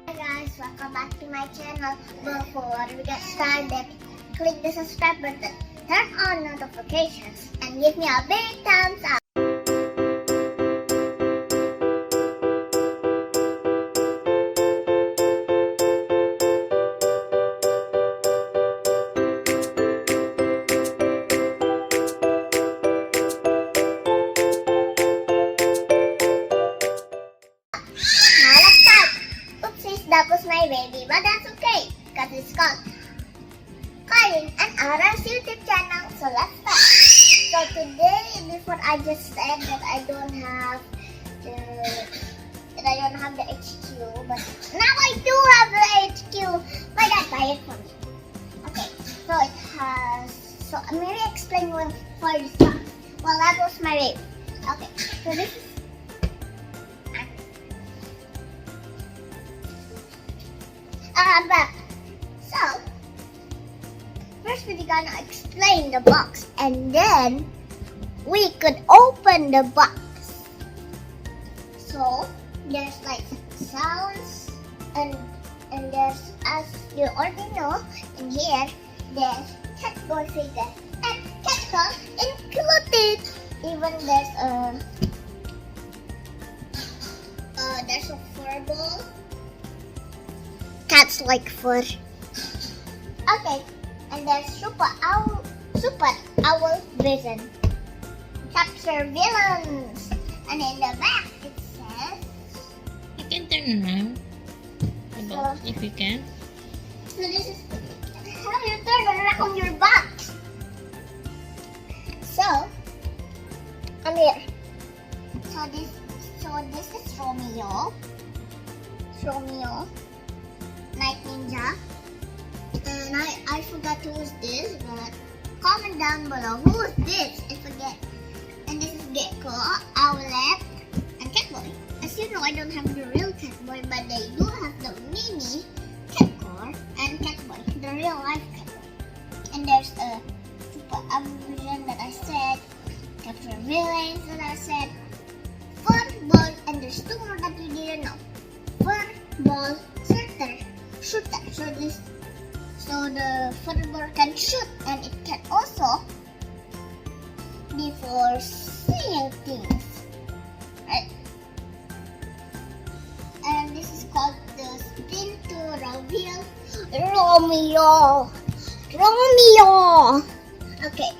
Hi guys, welcome back to my channel. Before we get started, click the subscribe button, turn on notifications, and give me a big thumbs up. Now let's start. Oopsies, that was my baby, but that's okay because it's called Karin and Aura's YouTube channel. So let's start. So today, before I just said that I don't have the HQ, but now I do have the HQ. My dad buy it for me. Okay, so it has. So maybe explain what for this box. Well, that was my baby. Okay, so this is. Back. So, first we're gonna explain the box and then we could open the box. So, there's like sounds and there's, as you already know, in here, there's cat boy figure and cat toy included. Even there's a fur ball. Cats like fur. Okay, and there's super owl vision. Capture villains. And in the back it says. You can turn around. About if you can. So this is how you turn around your box. So I'm here. So this is Romeo. Night Ninja. And I forgot who's this, but comment down below who's this. I forget. And this is Gecko, Owlet, and Catboy. As you know, I don't have the real Catboy, but they do have the mini Catcore and Catboy, the real life Catboy. And there's a super villain that I said, capture villains that I said, football, and there's two more that you didn't know. Football, shooter. So the football can shoot and it can also be for seeing things, right? And this is called the spin to reveal Romeo. Okay,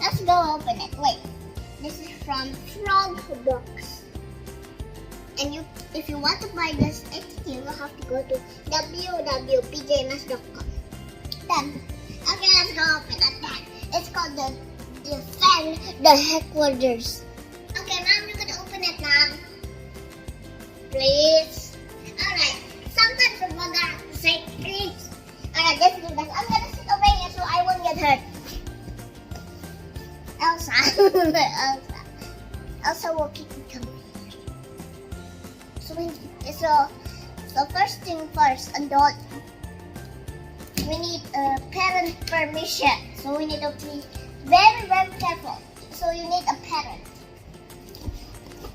let's go open it. Wait, this is from Frog Box. And if you want to buy this HQ, you have to go to www.pjms.com. Then, okay, let's go open it then. It's called the Defend the Headquarters. Okay, Mom, you can open it, Mom. Please. Alright, sometimes we're gonna have to say please. Alright, let's do this. I'm gonna sit over here so I won't get hurt. Elsa will keep me company. So first thing first, adult, we need parent permission. So we need to be very, very careful. So you need a parent.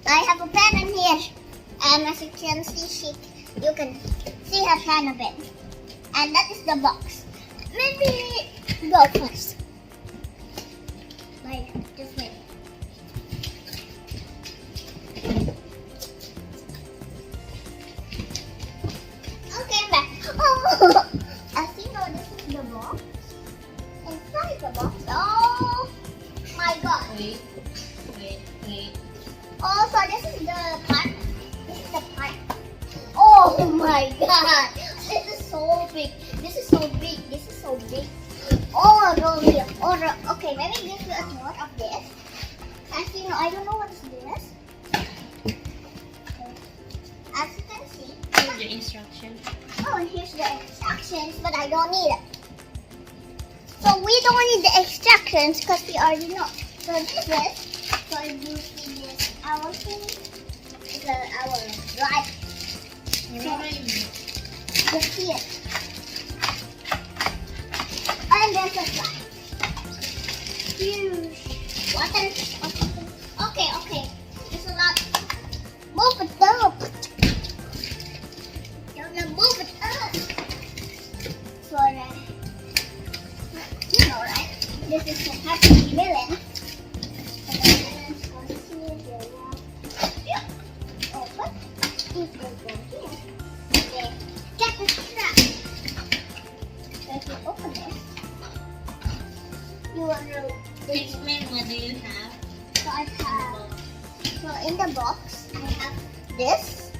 I have a parent here, and as you can see, you can see her hand a bit. And that is the box. Maybe go first. Wait, just wait. As you know, this is the box. Inside the box, oh my god. Wait. Oh, so this is the part. Oh my god. This is so big. Oh, Romeo. Okay, let me give you a tour of this. As you know, I don't know what is this. As you can see. Here's the instructions. Oh, and here's the instructions, but I don't need it. So we don't need the instructions because we already know. So this is, so if you see this owl thing, it's an owl, right? Just see it. And there's a fly. Huge. Water. Okay. There's a lot. Move it up. Move it this is the happy melon. And the melons goes here, here. Open. It will go here. Okay. Get the strap. So if you open this, you will know. Explain what do you have? So I have. So in the box, I have this,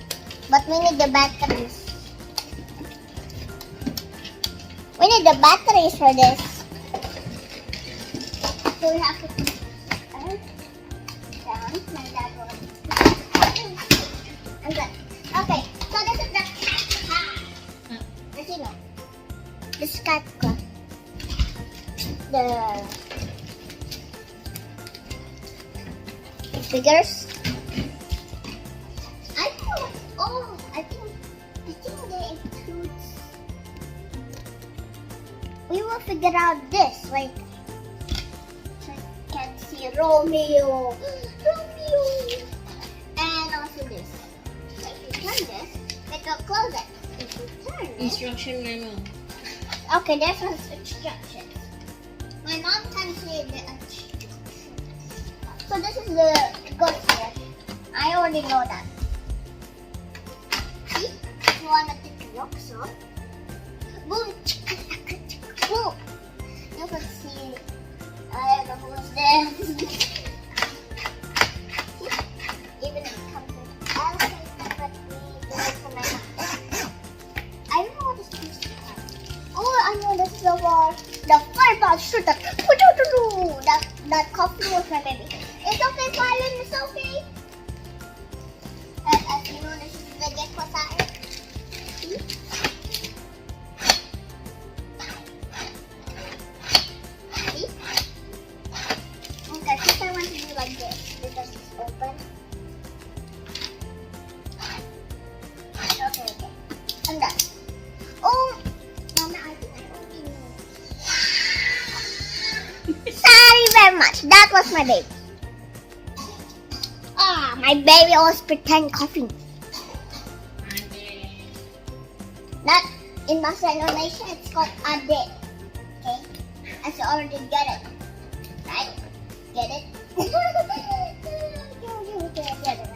but we need the batteries. We need the batteries for this. So we have to put it down. My dad will. And then, okay, so this is the cat. As you know, this cat car. The figures. I know. Oh, I think they include. We will figure out this like. So you can see Romeo, and also this. So if you turn this, it will close it. If you turn it, Instruction manual. okay, there's some instructions. My mom can see the instructions. So this is the ghost here. I already know that. See? If you want to take a look, so boom, boom. You can see. I don't know who's there. Even if it comes with elephant, but we do it for my mom. I don't know what this is. Oh, I know this is the war. The fireball shooter. That coffee was my baby. It's okay, Kylan. It's okay. And as you know, this is the gecko side. See? See? Okay, first I want to do like this because it's open. Okay. And done. Oh, Mama, I think I already know. Sorry very much. That was my baby. Ah, my baby always pretend coughing. That in Master Indonesia it's called ade. Okay, I should already get it. Right? Get it? Get it.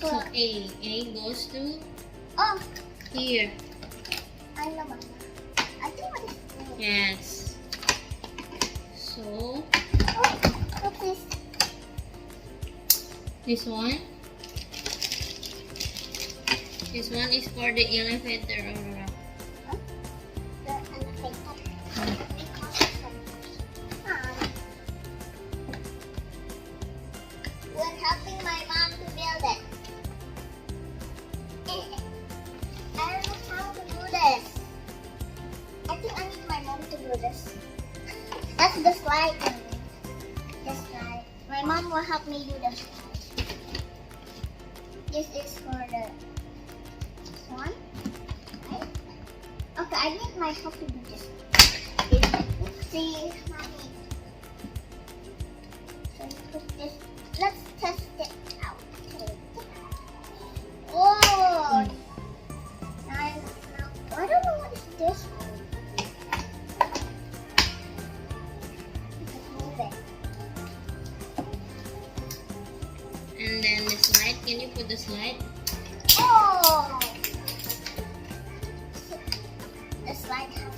So A goes to Oh, here. I know, Mama. I think what is Yes. So what's this? this one. This one is for the elevator, Aurora. The elevator. We're helping my mom to build it. I don't know how to do this. I think I need my mom to do this. That's the slide. The slide. My mom will help me do the slide. This is for the one. Right? Okay, I need my help to do this. See, mommy. So you put this. Let's test it out. Oh! I don't know what is this one. Move it. And then the slide. Can you put the slide? Oh! The slide has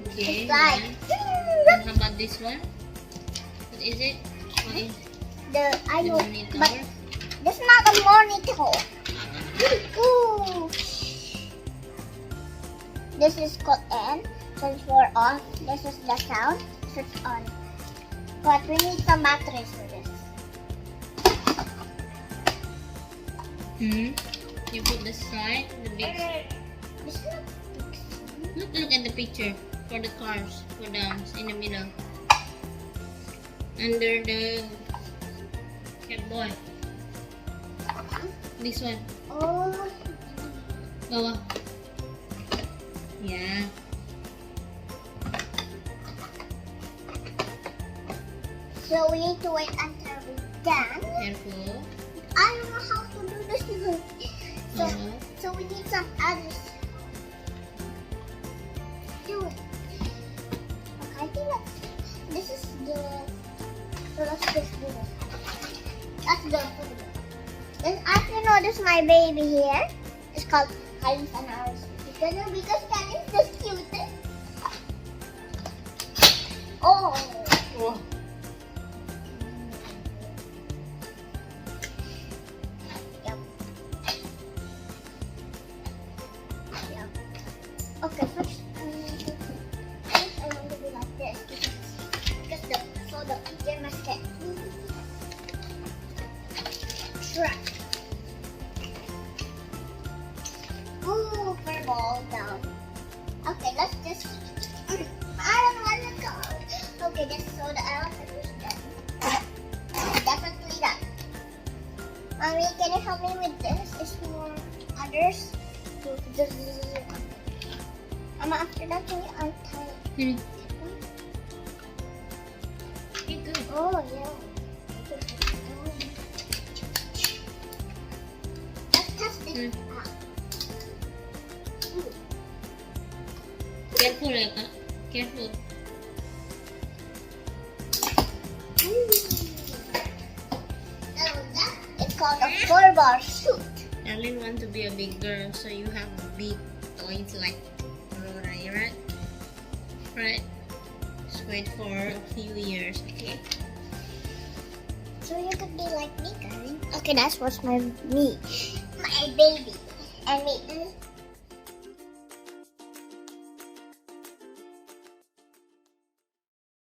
Okay. the slide. And how about this one? What is it? What is I the know, monitor? but this is not a monitor. Ooh. This is called N. So it's for off. This is the sound. So it's on. But we need some batteries for this. You put the slide, the big. This is not big. Look at the picture for the cars. For the in the middle. Under the cat boy. This one. Oh. Bawah. Yeah. So we need to wait until we're done. Careful. I don't know how to do this. So, Uh-huh. so we need some others. Do it. this is my baby here. It's called Kalin's and ours. Because Kalin's the cutest. Oh. Wow. Yep. Yep. Okay, first I want to be like this because the PJ must get trapped. Ooh, ball down. Okay, let's just. I don't want to go. Okay, just so the elephant is done. Definitely done. Mommy, can you help me with this? Is more others? After that, can you untie it? You good. Oh, yeah. Let's test this out. Careful, Eka. Careful. So that is called a 4-bar suit. Ellen want to be a big girl, so you have big toys like Aurora, right? Right? Just wait for a few years, okay? So you could be like me, Karen. Okay, that's what's my baby. And me.